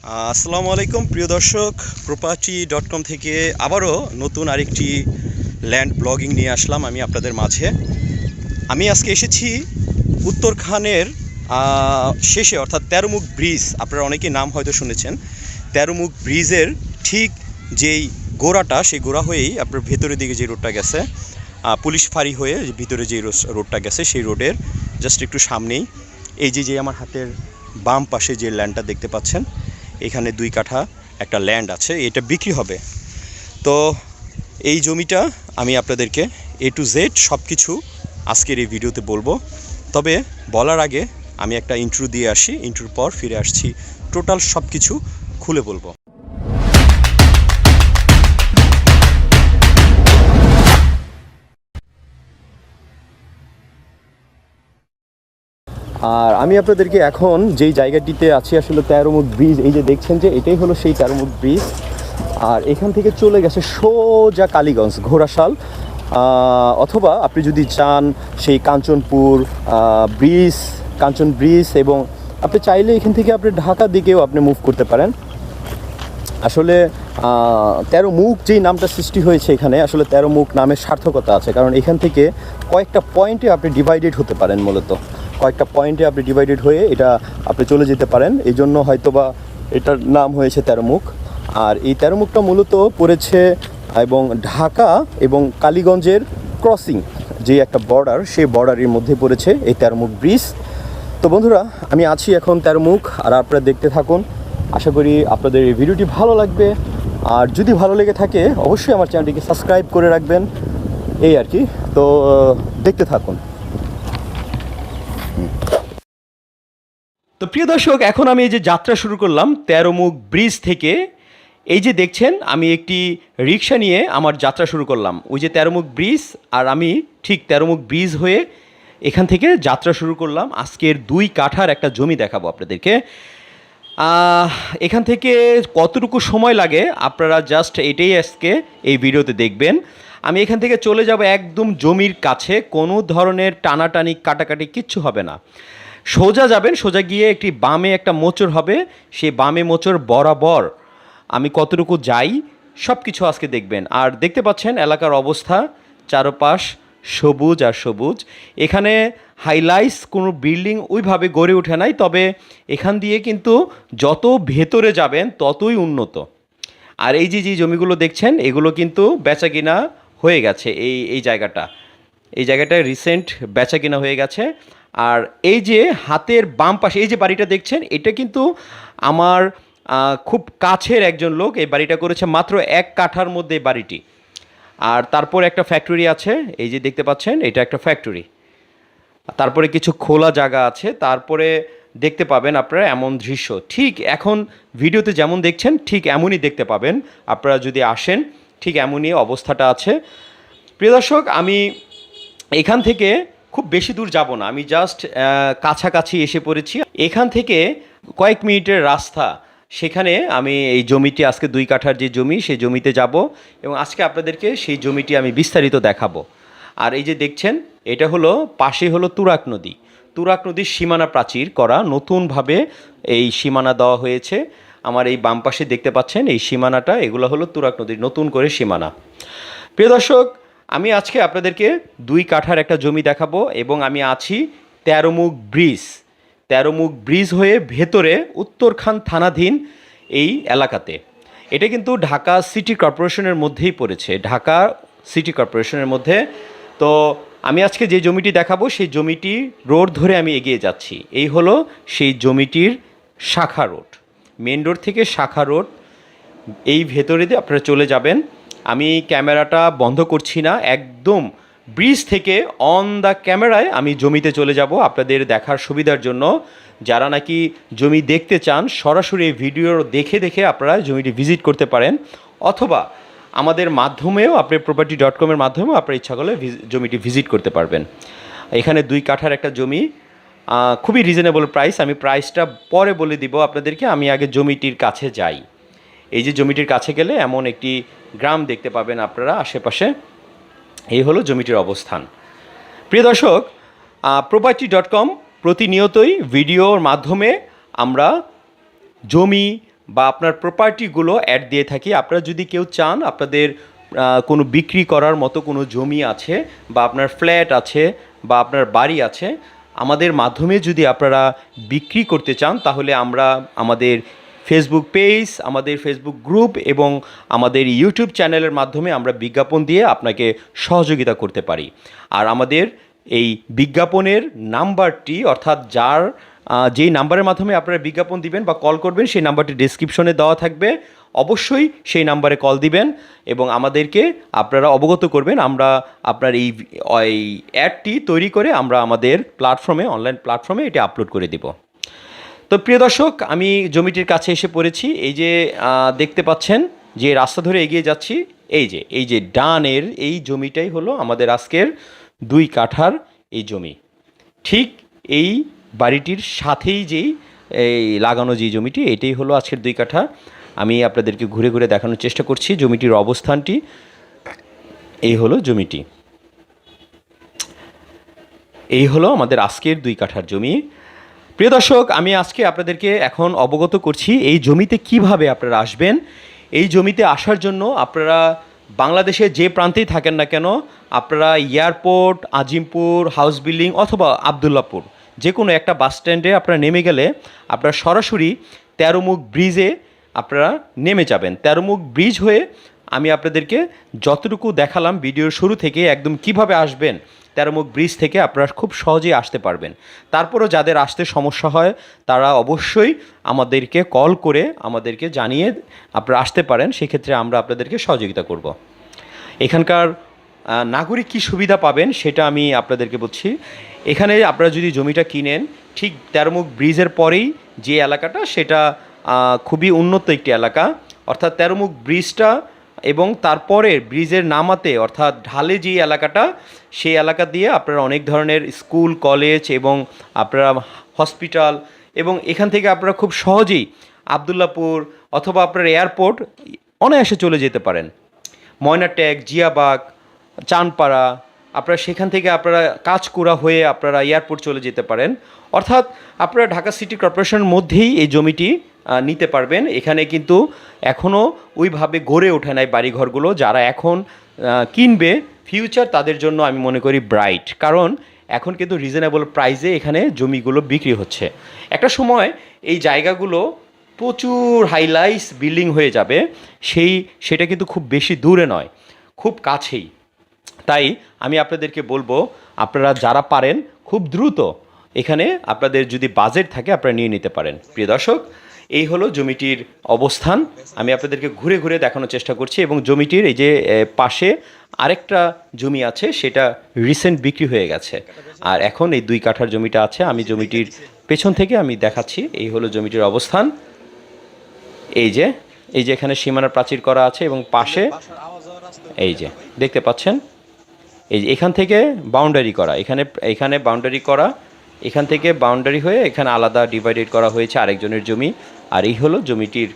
আসসালামু আলাইকুম প্রিয় দর্শক, property.com থেকে আবারও নতুন আরেকটি ল্যান্ড ব্লগিং নিয়ে আসলাম আমি আপনাদের মাঝে। আমি আজকে এসেছি উত্তরখানের শেষে, অর্থাৎ তেরোমুখ ব্রিজ। আপনারা অনেকেই নাম হয়তো শুনেছেন। তেরোমুখ ব্রিজের ঠিক যেই গোড়াটা, সেই গোড়া হয়েই আপনার ভেতরের দিকে যে রোডটা গেছে, পুলিশ ফাঁড়ি হয়ে ভিতরে যে রোডটা গেছে, সেই রোডের জাস্ট একটু সামনেই এই যে আমার হাতের বাম পাশে যে ল্যান্ডটা দেখতে পাচ্ছেন, এখানে 2 কাঠা একটা ল্যান্ড আছে, এটা বিক্রি হবে। তো এই জমিটা আমি আপনাদেরকে A to Z সব কিছু আজকের এই ভিডিওতে বলবো। তবে বলার আগে আমি একটা ইন্ট্রো দিয়ে আসি, ইন্ট্রোর পর ফিরে আসছি, টোটাল সব কিছু খুলে বলবো। আর আমি আপনাদেরকে এখন যেই জায়গাটিতে আছি, আসলে তেরোমুখ ব্রিজ, এই যে দেখছেন যে এটাই হলো সেই তেরোমুখ ব্রিজ। আর এখান থেকে চলে গেছে সোজা কালীগঞ্জ, ঘোড়াশাল, অথবা আপনি যদি চান সেই কাঞ্চনপুর ব্রিজ, কাঞ্চন ব্রিজ, এবং আপনি চাইলে এখান থেকে আপনি ঢাকার দিকেও আপনি মুভ করতে পারেন। আসলে তেরোমুখ যেই নামটা সৃষ্টি হয়েছে এখানে, আসলে তেরোমুখ নামের সার্থকতা আছে, কারণ এখান থেকে কয়েকটা পয়েন্টে আপনি ডিভাইডেড হতে পারেন। মূলত কয়েকটা পয়েন্টে আপনি ডিভাইডেড হয়ে এটা আপনি চলে যেতে পারেন, এই জন্য হয়তোবা এটার নাম হয়েছে তেরোমুখ। আর এই তেরোমুখটা মূলত পড়েছে এবং ঢাকা এবং কালীগঞ্জের ক্রসিং, যে একটা বর্ডার, সেই বর্ডারের মধ্যে পড়েছে এই তেরোমুখ ব্রিজ। তো বন্ধুরা, আমি আছি এখন তেরোমুখ, আর আপনারা দেখতে থাকুন। আশা করি আপনাদের এই ভিডিওটি ভালো লাগবে। আর যদি ভালো লেগে থাকে অবশ্যই আমার চ্যানেলটিকে সাবস্ক্রাইব করে রাখবেন, এই আর কি। তো দেখতে থাকুন। তো প্রিয় দর্শক, এখন আমি এই যে যাত্রা শুরু করলাম তেরোমুখ ব্রিজ থেকে। এই যে দেখছেন, আমি একটি রিক্সা নিয়ে আমার যাত্রা শুরু করলাম। ওই যে তেরোমুখ ব্রিজ, আর আমি ঠিক তেরোমুখ ব্রিজ হয়ে এখান থেকে যাত্রা শুরু করলাম। আজকের 2 কাঠার একটা জমি দেখাবো আপনাদেরকে। এখান থেকে কতটুকু সময় লাগে আপনারা জাস্ট এটাই আজকে এই ভিডিওতে দেখবেন। আমি এখান থেকে চলে যাব একদম জমির কাছে, কোনো ধরনের টানাটানি কাটাকাটি কিচ্ছু হবে না। সোজা যাবেন, সোজা গিয়ে একটি বামে একটা মোচড় হবে, সেই বামে মোচড় বরাবর আমি কতটুকু যাই সব কিছু আজকে দেখবেন। আর দেখতে পাচ্ছেন এলাকার অবস্থা, চারপাশ সবুজ আর সবুজ। এখানে হাইলাইটস কোনো বিল্ডিং ওইভাবে গড়ে ওঠে নাই, তবে এখান দিয়ে কিন্তু যত ভেতরে যাবেন ততই উন্নত। আর এই যে জমিগুলো দেখছেন, এগুলো কিন্তু বেচাকিনা হয়ে গেছে। এই জায়গাটায় রিসেন্ট বেচাকিনা হয়ে গেছে। আর এই যে হাতের বাম পাশে এই যে বাড়িটা দেখছেন, এটা কিন্তু আমার খুব কাছের একজন লোক এই বাড়িটা করেছে, মাত্র 1 কাঠার মধ্যে এই বাড়িটি। আর তারপর একটা ফ্যাক্টরি আছে, এই যে দেখতে পাচ্ছেন, এটা একটা ফ্যাক্টরি। তারপরে কিছু খোলা জায়গা আছে, তারপরে দেখতে পাবেন আপনারা এমন দৃশ্য। ঠিক এখন ভিডিওতে যেমন দেখছেন ঠিক এমনই দেখতে পাবেন আপনারা যদি আসেন, ঠিক এমনই অবস্থাটা আছে। প্রিয় দর্শক, আমি এখান থেকে খুব বেশি দূর যাব না, আমি জাস্ট কাছাকাছি এসে পড়েছি। এখান থেকে কয়েক মিনিটের রাস্তা, সেখানে আমি এই জমিটি, আজকে 2 কাঠার যে জমি, সেই জমিতে যাব এবং আজকে আপনাদেরকে সেই জমিটি আমি বিস্তারিত দেখাবো। আর এই যে দেখছেন, এটা হলো পাশে হলো তুরাগ নদী। তুরাগ নদীর সীমানা প্রাচীর করা, নতুনভাবে এই সীমানা দেওয়া হয়েছে। আমার এই বাম পাশে দেখতে পাচ্ছেন এই সীমানাটা, এগুলো হলো তুরাগ নদীর নতুন করে সীমানা। প্রিয় দর্শক, আমি আজকে আপনাদেরকে 2 কাঠার একটা জমি দেখাবো এবং আমি আছি তেরোমুখ ব্রিজ। তেরোমুখ ব্রিজ হয়ে ভেতরে উত্তরখান থানাধীন এই এলাকাতে। এটা কিন্তু ঢাকা সিটি কর্পোরেশনের মধ্যেই পড়েছে, ঢাকা সিটি কর্পোরেশনের মধ্যে। তো আমি আজকে যে জমিটি দেখাবো, সেই জমিটি রোড ধরে আমি এগিয়ে যাচ্ছি। এই হলো সেই জমিটির শাখা রোড, মেন রোড থেকে শাখা রোড, এই ভেতরে দিয়ে আপনারা চলে যাবেন। আমি ক্যামেরাটা বন্ধ করছি না, একদম ব্রিজ থেকে অন দ্য ক্যামেরায় আমি জমিতে চলে যাব আপনাদের দেখার সুবিধার জন্য। যারা নাকি জমি দেখতে চান, সরাসরি এই ভিডিও দেখে দেখে আপনারা জমিটি ভিজিট করতে পারেন, অথবা আমাদের মাধ্যমেও, আপনি property.com-এর মাধ্যমেও আপনার ইচ্ছা করলে জমিটি ভিজিট করতে পারবেন। এখানে 2 কাঠার একটা জমি, খুবই রিজনেবল প্রাইস। আমি প্রাইসটা পরে বলে দিব আপনাদেরকে, আমি আগে জমিটির কাছে যাই। এই যে জমিটির কাছে গেলে এমন একটি গ্রাম দেখতে পাবেন আপনারা আশেপাশে। এই হলো জমিটির অবস্থান। প্রিয় দর্শক, property.com প্রতিনিয়তই ভিডিওর মাধ্যমে আমরা জমি বা আপনার প্রপার্টিগুলো অ্যাড দিয়ে থাকি। আপনারা যদি কেউ চান আপনাদের কোনো বিক্রি করার মতো কোনো জমি আছে বা আপনার ফ্ল্যাট আছে বা আপনার বাড়ি আছে, আমাদের মাধ্যমে যদি আপনারা বিক্রি করতে চান তাহলে আমরা আমাদের ফেসবুক পেজ, আমাদের ফেসবুক গ্রুপ এবং আমাদের ইউটিউব চ্যানেলের মাধ্যমে আমরা বিজ্ঞাপন দিয়ে আপনাকে সহযোগিতা করতে পারি। আর আমাদের এই বিজ্ঞাপনের নাম্বারটি, অর্থাৎ যেই নাম্বারের মাধ্যমে আপনারা বিজ্ঞাপন দিবেন বা কল করবেন, সেই নাম্বারটি ডেসক্রিপশনে দেওয়া থাকবে। অবশ্যই সেই নাম্বারে কল দিবেন এবং আমাদেরকে আপনারা অবগত করবেন। আমরা আপনার এই অ্যাডটি তৈরি করে আমরা আমাদের প্ল্যাটফর্মে, অনলাইন প্ল্যাটফর্মে এটি আপলোড করে দিব। তো প্রিয় দর্শক, আমি জমিটির কাছে এসে পড়েছি। এই যে দেখতে পাচ্ছেন যে রাস্তা ধরে এগিয়ে যাচ্ছি, এই যে ডানের এই জমিটাই হলো আমাদের আজকের 2 কাঠার এই জমি। ঠিক এই বাড়িটির সাথেই যেই এই লাগানো যে জমিটি, এটাই হলো আজকের 2 কাঠা। আমি আপনাদেরকে ঘুরে ঘুরে দেখানোর চেষ্টা করছি জমিটির অবস্থানটি। এই হলো জমিটি, এই হলো আমাদের আজকের 2 কাঠার জমি। প্রিয় দর্শক, আমি আজকে আপনাদেরকে এখন অবগত করছি এই জমিতে কিভাবে আপনারা আসবেন। এই জমিতে আসার জন্য আপনারা বাংলাদেশের যে প্রান্তেই থাকেন না কেন, আপনারা এয়ারপোর্ট, আজিমপুর, হাউস বিল্ডিং অথবা আবদুল্লাপুর যে কোনো একটা বাস স্ট্যান্ডে আপনারা নেমে গেলে আপনারা সরাসরি 13 মুখ ব্রিজে আপনারা নেমে যাবেন। 13 মুখ ব্রিজ হয়ে আমি আপনাদেরকে যতটুকু দেখালাম ভিডিওর শুরু থেকে একদম কিভাবে আসবেন, 13 মুখ ব্রিজ থেকে আপনারা খুব সহজেই আসতে পারবেন। তারপরও যাদের আসতে সমস্যা হয় তারা অবশ্যই আমাদেরকে কল করে আমাদেরকে জানিয়ে আপনারা আসতে পারেন, সেক্ষেত্রে আমরা আপনাদেরকে সহযোগিতা করব। এখানকার নাগরিক কী সুবিধা পাবেন সেটা আমি আপনাদেরকে বলছি। এখানে আপনারা যদি জমিটা কিনেন, ঠিক 13 মুখ ব্রিজের পরেই যে এলাকাটা, সেটা খুবই উন্নত একটি এলাকা। অর্থাৎ 13 মুখ ব্রিজটা এবং তারপরে ব্রিজের নামাতে অর্থাৎ ঢালে যে এলাকাটা, সেই এলাকা দিয়ে আপনারা অনেক ধরনের স্কুল, কলেজ এবং আপনারা হসপিটাল, এবং এখান থেকে আপনারা খুব সহজেই আবদুল্লাপুর অথবা আপনার এয়ারপোর্ট অনায়াসে চলে যেতে পারেন। ময়নাট্যাগ, জিয়াবাগ, চানপাড়া, আপনারা সেখান থেকে আপনারা কাজকুড়া হয়ে আপনারা এয়ারপোর্ট চলে যেতে পারেন। অর্থাৎ আপনারা ঢাকা সিটি কর্পোরেশনের মধ্যেই এই জমিটি নিতে পারবেন। এখানে কিন্তু এখনও ওইভাবে গড়ে ওঠে নাই বাড়িঘরগুলো। যারা এখন কিনবে, ফিউচার তাদের জন্য আমি মনে করি ব্রাইট, কারণ এখন কিন্তু রিজনেবল প্রাইসে এখানে জমিগুলো বিক্রি হচ্ছে। একটা সময় এই জায়গাগুলো প্রচুর হাইলাইস বিল্ডিং হয়ে যাবে, সেটা কিন্তু খুব বেশি দূরে নয়, খুব কাছেই। তাই আমি আপনাদেরকে বলবো, আপনারা যারা পারেন খুব দ্রুত এখানে আপনাদের যদি বাজেট থাকে আপনারা নিয়ে নিতে পারেন। প্রিয় দর্শক, এই হলো জমিটির অবস্থান। আমি আপনাদেরকে ঘুরে ঘুরে দেখানোর চেষ্টা করছি এবং জমিটির এই যে পাশে আরেকটা জমি আছে, সেটা রিসেন্ট বিক্রি হয়ে গেছে। আর এখন এই 2 কাঠার জমিটা আছে। আমি জমিটির পেছন থেকে আমি দেখাচ্ছি। এই হলো জমিটির অবস্থান। এই যে এখানে সীমানার প্রাচীর করা আছে এবং পাশে এই যে দেখতে পাচ্ছেন, এই যে এখান থেকে বাউন্ডারি করা, এখানে বাউন্ডারি করা, এখান থেকে বাউন্ডারি হয়ে এখানে আলাদা ডিভাইডেড করা হয়েছে আরেকজনের জমি। আর এই হলো জমিটির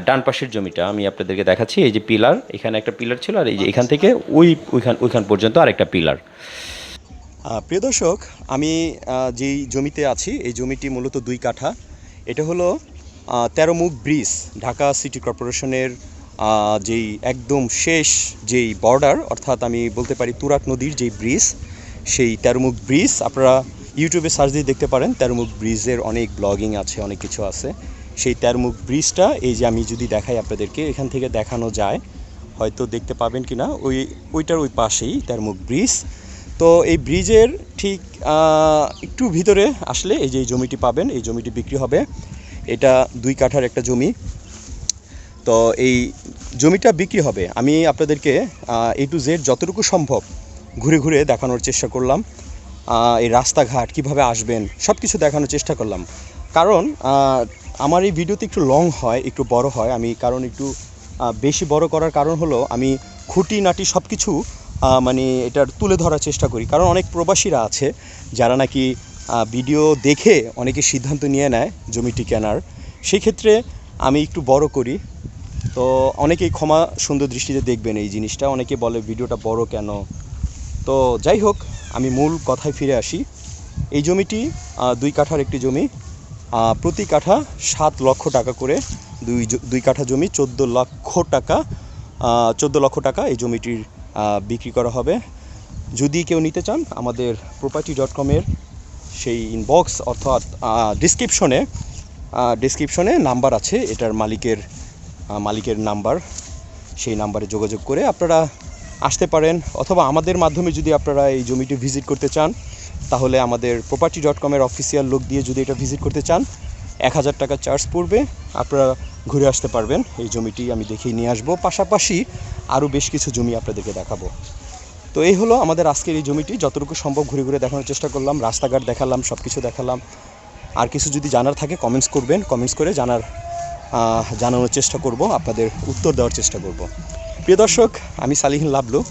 ডান পাশের জমিটা আমি আপনাদেরকে দেখাচ্ছি। এই যে পিলার, এখানে একটা পিলার ছিল, আর এই যে এখান থেকে ওইখান পর্যন্ত আরেকটা পিলার। প্রিয় দর্শক, আমি যেই জমিতে আছি এই জমিটি মূলত 2 কাঠা। এটা হলো 13 মুখ ব্রিজ, ঢাকা সিটি কর্পোরেশনের যেই একদম শেষ যেই বর্ডার, অর্থাৎ আমি বলতে পারি তুরাগ নদীর যেই ব্রিজ, সেই 13 মুখ ব্রিজ আপনারা ইউটিউবে সার্চ দিয়ে দেখতে পারেন। 13 মুখ ব্রিজের অনেক ব্লগিং আছে, অনেক কিছু আছে। সেই 13 মুখ ব্রিজটা এই যে আমি যদি দেখাই আপনাদেরকে, এখান থেকে দেখানো যায়, হয়তো দেখতে পাবেন কি না, ওইটার ওই পাশেই 13 মুখ ব্রিজ। তো এই ব্রিজের ঠিক একটু ভিতরে আসলে এই যে এই জমিটি পাবেন, এই জমিটি বিক্রি হবে। এটা 2 কাঠার একটা জমি। তো এই জমিটা বিক্রি হবে। আমি আপনাদেরকে A to Z যতটুকু সম্ভব ঘুরে ঘুরে দেখানোর চেষ্টা করলাম। এই রাস্তাঘাট কিভাবে আসবেন সব কিছু দেখানোর চেষ্টা করলাম। কারণ আমার এই ভিডিওতে একটু লং হয়, একটু বড় হয়। আমি কারণ একটু বেশি বড় করার কারণ হলো আমি খুঁটিনাটি সব কিছু মানে এটার তুলে ধরার চেষ্টা করি। কারণ অনেক প্রবাসীরা আছে যারা নাকি ভিডিও দেখে অনেকে সিদ্ধান্ত নিয়ে নেয় জমিটি কেনার, সেই ক্ষেত্রে আমি একটু বড় করি। তো অনেকেই ক্ষমা সুন্দর দৃষ্টিতে দেখবেন এই জিনিসটা। অনেকে বলে ভিডিওটা বড় কেন। তো যাই হোক, আমি মূল কথায় ফিরে আসি। এই জমিটি 2 কাঠার একটি জমি। প্রতি কাঠা 7 লক্ষ টাকা করে, দুই কাঠা জমি 14 লক্ষ টাকা, 14 লক্ষ টাকা এই জমিটির বিক্রি করা হবে। যদি কেউ নিতে চান আমাদের property.com-এর সেই ইনবক্স অর্থাৎ ডিসক্রিপশনে নাম্বার আছে, এটার মালিকের নাম্বার, সেই নাম্বারে যোগাযোগ করে আপনারা আসতে পারেন। অথবা আমাদের মাধ্যমে যদি আপনারা এই জমিটি ভিজিট করতে চান তাহলে আমাদের property.com-এর অফিসিয়াল লোক দিয়ে যদি এটা ভিজিট করতে চান 1000 টাকা চার্জ পড়বে, আপনারা ঘুরে আসতে পারবেন। এই জমিটি আমি দেখিয়ে নিয়ে আসবো, পাশাপাশি আরও বেশ কিছু জমি আপনাদেরকে দেখাবো। তো এই হলো আমাদের আজকের এই জমিটি, যতটুকু সম্ভব ঘুরে ঘুরে দেখানোর চেষ্টা করলাম, রাস্তাঘাট দেখালাম, সব কিছু দেখালাম। আর কিছু যদি জানার থাকে কমেন্টস করবেন, কমেন্টস করে জানানোর চেষ্টা করব, আপনাদের উত্তর দেওয়ার চেষ্টা করব। প্রিয় দর্শক, আমি সালিহিন লাবলু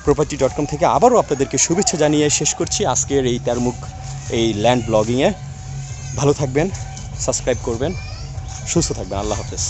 property.com থেকে আবারও আপনাদেরকে শুভেচ্ছা জানিয়ে শেষ করছি আজকের এই তেরমুখ এই ল্যান্ড ব্লগিংয়ে। ভালো থাকবেন, সাবস্ক্রাইব করবেন, সুস্থ থাকবেন। আল্লাহ হাফেজ।